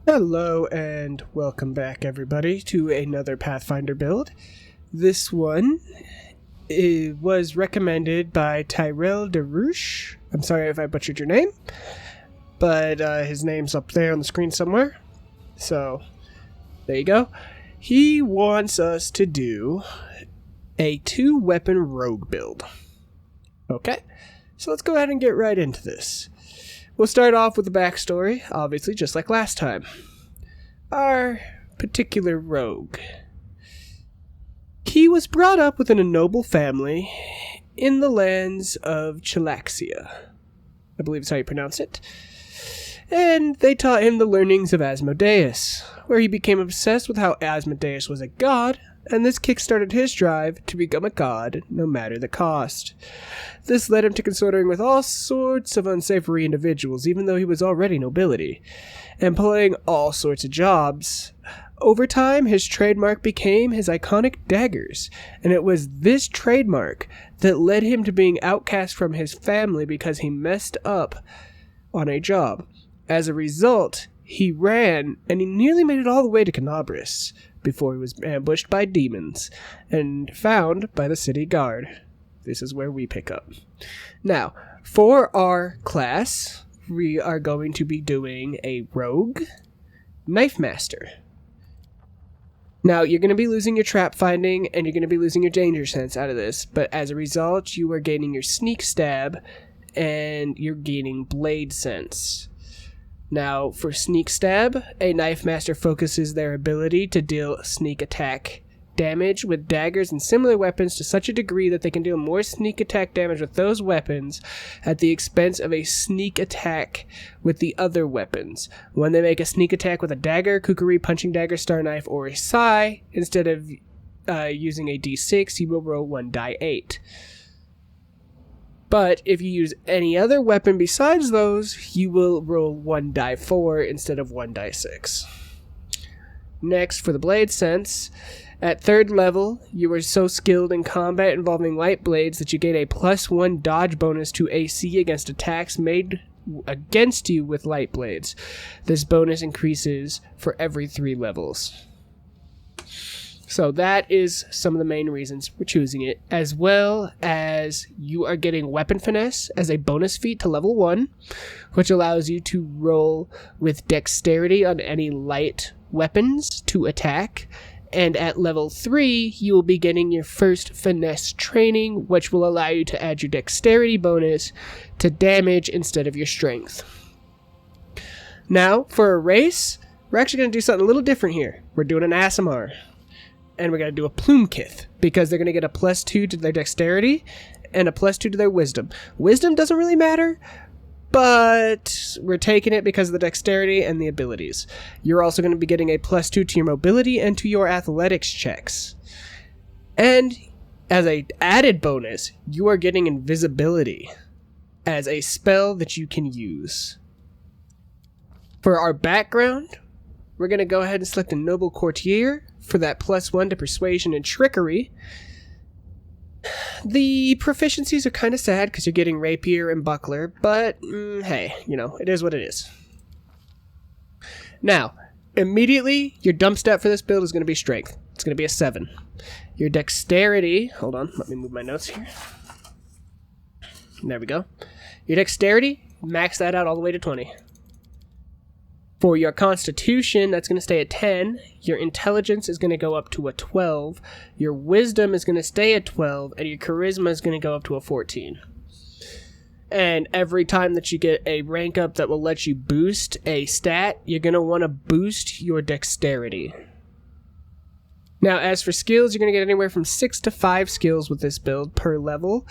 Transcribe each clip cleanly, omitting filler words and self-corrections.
Hello and welcome back everybody to another Pathfinder build. This one was recommended by Tyrell de Rouge. I'm sorry if I butchered your name, but his name's up there on the screen somewhere. So, there you go. He wants us to do a 2-weapon rogue build. Okay, so let's go ahead and get right into this. We'll start off with the backstory, obviously, just like last time. Our particular rogue. He was brought up within a noble family in the lands of Chilaxia. I believe that's how you pronounce it. And they taught him the learnings of Asmodeus, where he became obsessed with how Asmodeus was a god, and this kickstarted his drive to become a god, no matter the cost. This led him to consorting with all sorts of unsavory individuals, even though he was already nobility, and playing all sorts of jobs. Over time, his trademark became his iconic daggers, and it was this trademark that led him to being outcast from his family because he messed up on a job. As a result, he ran, and he nearly made it all the way to Canabris before he was ambushed by demons and found by the city guard. This is where we pick up. Now, for our class, we are going to be doing a rogue knife master. Now, you're going to be losing your trap finding and you're going to be losing your danger sense out of this, but as a result, you are gaining your sneak stab and you're gaining blade sense. Now, for Sneak Stab, a Knife Master focuses their ability to deal sneak attack damage with daggers and similar weapons to such a degree that they can deal more sneak attack damage with those weapons at the expense of a sneak attack with the other weapons. When they make a sneak attack with a dagger, kukri, punching dagger, star knife, or a sai, instead of using a d6, you will roll 1 die 8. But if you use any other weapon besides those, you will roll 1 die 4 instead of 1 die 6. Next, for the blade sense, at 3rd level, you are so skilled in combat involving light blades that you gain a +1 dodge bonus to AC against attacks made against you with light blades. This bonus increases for every 3 levels. So that is some of the main reasons we're choosing it, as well as you are getting Weapon Finesse as a bonus feat to level 1, which allows you to roll with dexterity on any light weapons to attack. And at level 3, you will be getting your first Finesse training, which will allow you to add your dexterity bonus to damage instead of your strength. Now, for a race, we're actually going to do something a little different here. We're doing an Asimar. And we're going to do a Plumekin, because they're going to get a +2 to their dexterity and a +2 to their wisdom. Wisdom doesn't really matter, but we're taking it because of the dexterity and the abilities. You're also going to be getting a +2 to your mobility and to your athletics checks. And as an added bonus, you are getting invisibility as a spell that you can use. For our background, we're going to go ahead and select a Noble Courtier for that +1 to Persuasion and Trickery. The proficiencies are kind of sad because you're getting Rapier and Buckler, but hey, it is what it is. Now, immediately, your dump stat for this build is going to be Strength. It's going to be a 7. Your Dexterity, hold on, let me move my notes here. There we go. Your Dexterity, max that out all the way to 20. For your Constitution, that's going to stay at 10. Your Intelligence is going to go up to a 12. Your Wisdom is going to stay at 12. And your Charisma is going to go up to a 14. And every time that you get a rank up that will let you boost a stat, you're going to want to boost your Dexterity. Now, as for skills, you're going to get anywhere from 6 to 5 skills with this build per level.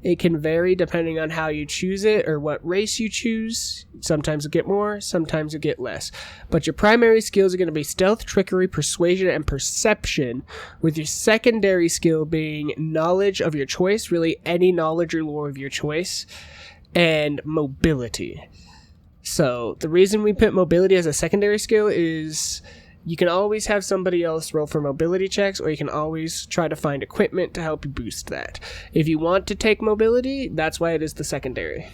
It can vary depending on how you choose it or what race you choose. Sometimes you'll get more, sometimes you'll get less. But your primary skills are going to be Stealth, Trickery, Persuasion, and Perception, with your secondary skill being Knowledge of your choice, really any knowledge or lore of your choice, and Mobility. So, the reason we put Mobility as a secondary skill is you can always have somebody else roll for mobility checks, or you can always try to find equipment to help you boost that. If you want to take mobility, that's why it is the secondary.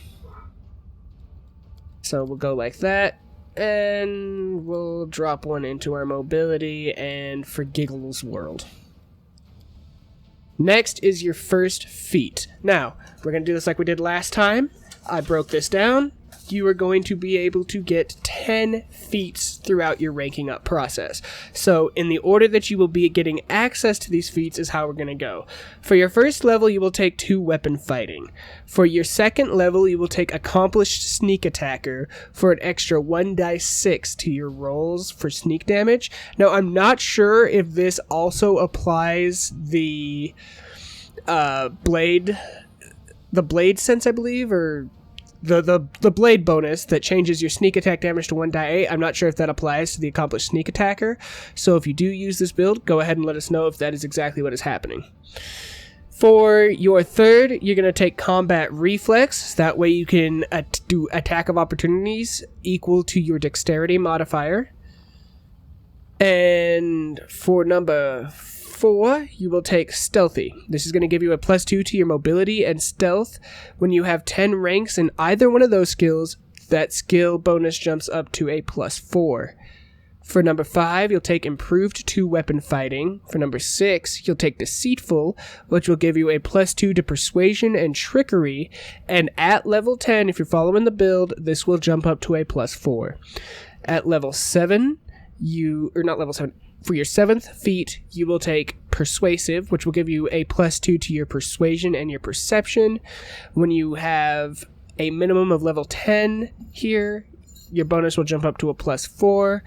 So we'll go like that. and we'll drop one into our mobility and for giggles world. Next is your first feat. Now, we're going to do this like we did last time. I broke this down. You are going to be able to get 10 feats throughout your ranking up process. So in the order that you will be getting access to these feats is how we're going to go. For your first level, you will take 2 weapon fighting. For your second level, you will take accomplished sneak attacker for an extra 1d6 to your rolls for sneak damage. Now, I'm not sure if this also applies the blade sense, I believe, or the blade bonus that changes your sneak attack damage to 1d8. I'm not sure if that applies to the accomplished sneak attacker. So if you do use this build, go ahead and let us know if that is exactly what is happening. For your third, you're going to take combat reflex. That way you can do attack of opportunities equal to your dexterity modifier. And for number 4, you will take stealthy. This is going to give you a +2 to your mobility and stealth. When you have 10 ranks in either one of those skills, that skill bonus jumps up to a +4. For number 5, you'll take improved 2 weapon fighting. For number 6, you'll take deceitful, which will give you a +2 to persuasion and trickery. And at level 10, if you're following the build, this will jump up to a +4. At level 7, for your 7th feat, you will take persuasive, which will give you a +2 to your persuasion and your perception. When you have a minimum of level 10 here, your bonus will jump up to a +4.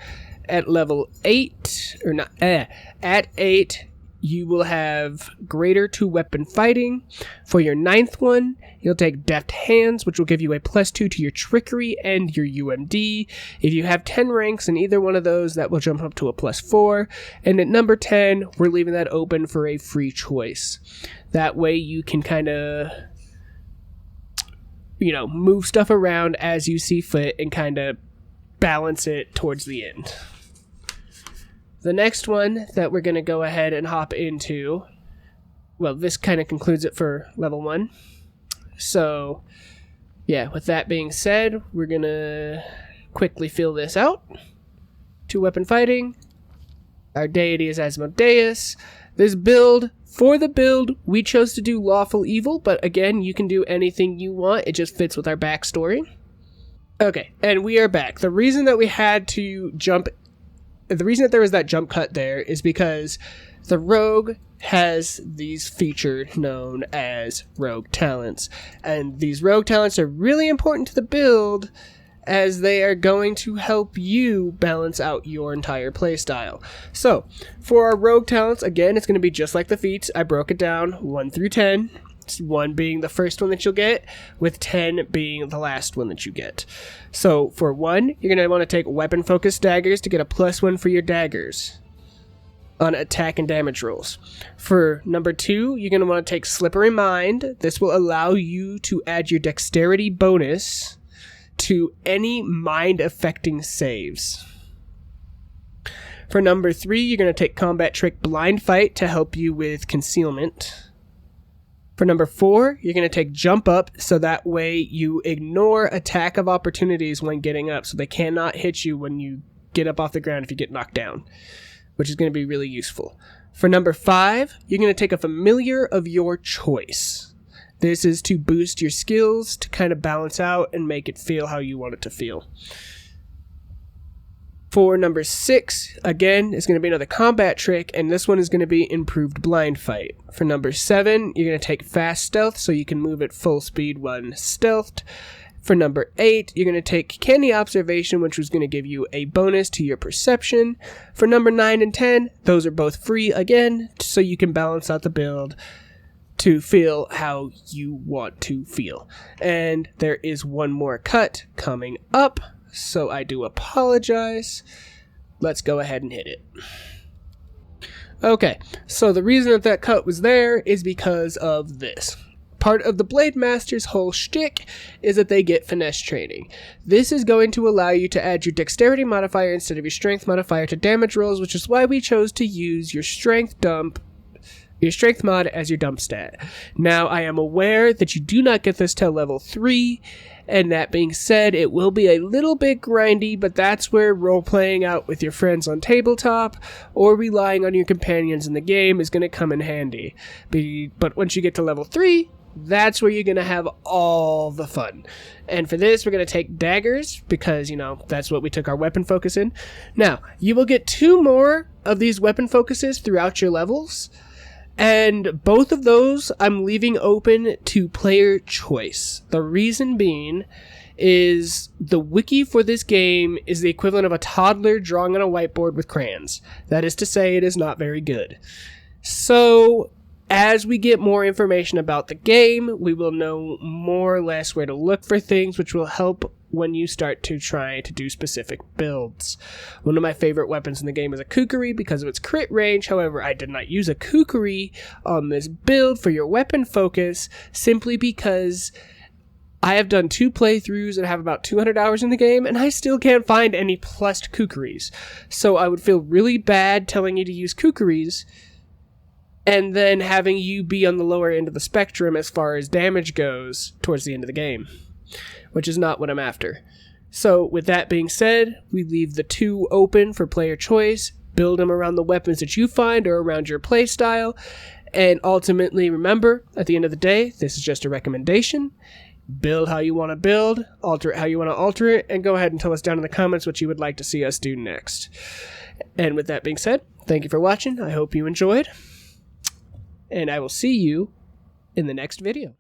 At level 8, at 8, you will have greater 2 weapon fighting. For your 9th one, you'll take deft hands, which will give you a +2 to your trickery and your UMD. If you have 10 ranks in either one of those, that will jump up to a +4. And at number 10, we're leaving that open for a free choice. That way you can kind of, move stuff around as you see fit and kind of balance it towards the end. The next one that we're going to go ahead and hop into, well, this kind of concludes it for level 1. So, yeah, with that being said, we're going to quickly fill this out. 2 weapon fighting. Our deity is Asmodeus. This build, for the build, we chose to do lawful evil, but again, you can do anything you want. It just fits with our backstory. Okay, and we are back. The reason that there was that jump cut there is because the rogue has these features known as Rouge Talents. And these Rouge Talents are really important to the build as they are going to help you balance out your entire playstyle. So, for our Rouge Talents, again, it's going to be just like the feats. I broke it down 1 through 10. 1 being the first one that you'll get, with 10 being the last one that you get. So for 1, you're going to want to take weapon focused daggers to get a +1 for your daggers on attack and damage rolls. For number 2, you're going to want to take slippery mind. This will allow you to add your dexterity bonus to any mind affecting saves. For number 3, you're going to take combat trick blind fight to help you with concealment. For number 4, you're going to take jump up, so that way you ignore attack of opportunities when getting up, so they cannot hit you when you get up off the ground if you get knocked down, which is going to be really useful. For number 5, you're going to take a familiar of your choice. This is to boost your skills, to kind of balance out and make it feel how you want it to feel. For number 6, again, it's going to be another combat trick, and this one is going to be improved blind fight. For number 7, you're going to take fast stealth, so you can move at full speed when stealthed. For number 8, you're going to take canny observation, which was going to give you a bonus to your perception. For number 9 and 10, those are both free again, so you can balance out the build to feel how you want to feel. And there is one more cut coming up, so I do apologize. Let's go ahead and hit it. Okay, so the reason that cut was there is because of this. Part of the Blade Master's whole shtick is that they get finesse training. This is going to allow you to add your dexterity modifier instead of your strength modifier to damage rolls, which is why we chose to use your strength dump your strength mod as your dump stat. Now, I am aware that you do not get this till level 3, and that being said, it will be a little bit grindy, but that's where role-playing out with your friends on tabletop or relying on your companions in the game is going to come in handy. But once you get to level 3, that's where you're going to have all the fun. And for this, we're going to take Daggers, because, you know, that's what we took our weapon focus in. Now, you will get 2 more of these weapon focuses throughout your levels, and both of those I'm leaving open to player choice. The reason being is the wiki for this game is the equivalent of a toddler drawing on a whiteboard with crayons. That is to say, it is not very good. So, as we get more information about the game, we will know more or less where to look for things, which will help when you start to try to do specific builds. One of my favorite weapons in the game is a Trickery because of its crit range. However, I did not use a Trickery on this build for your weapon focus simply because I have done 2 playthroughs and have about 200 hours in the game, and I still can't find any plussed Trickeries. So I would feel really bad telling you to use Trickeries and then having you be on the lower end of the spectrum as far as damage goes towards the end of the game, which is not what I'm after. So with that being said, we leave the 2 open for player choice, build them around the weapons that you find or around your playstyle, and ultimately remember, at the end of the day, this is just a recommendation. Build how you want to build, alter it how you want to alter it, and go ahead and tell us down in the comments what you would like to see us do next. And with that being said, thank you for watching. I hope you enjoyed, and I will see you in the next video.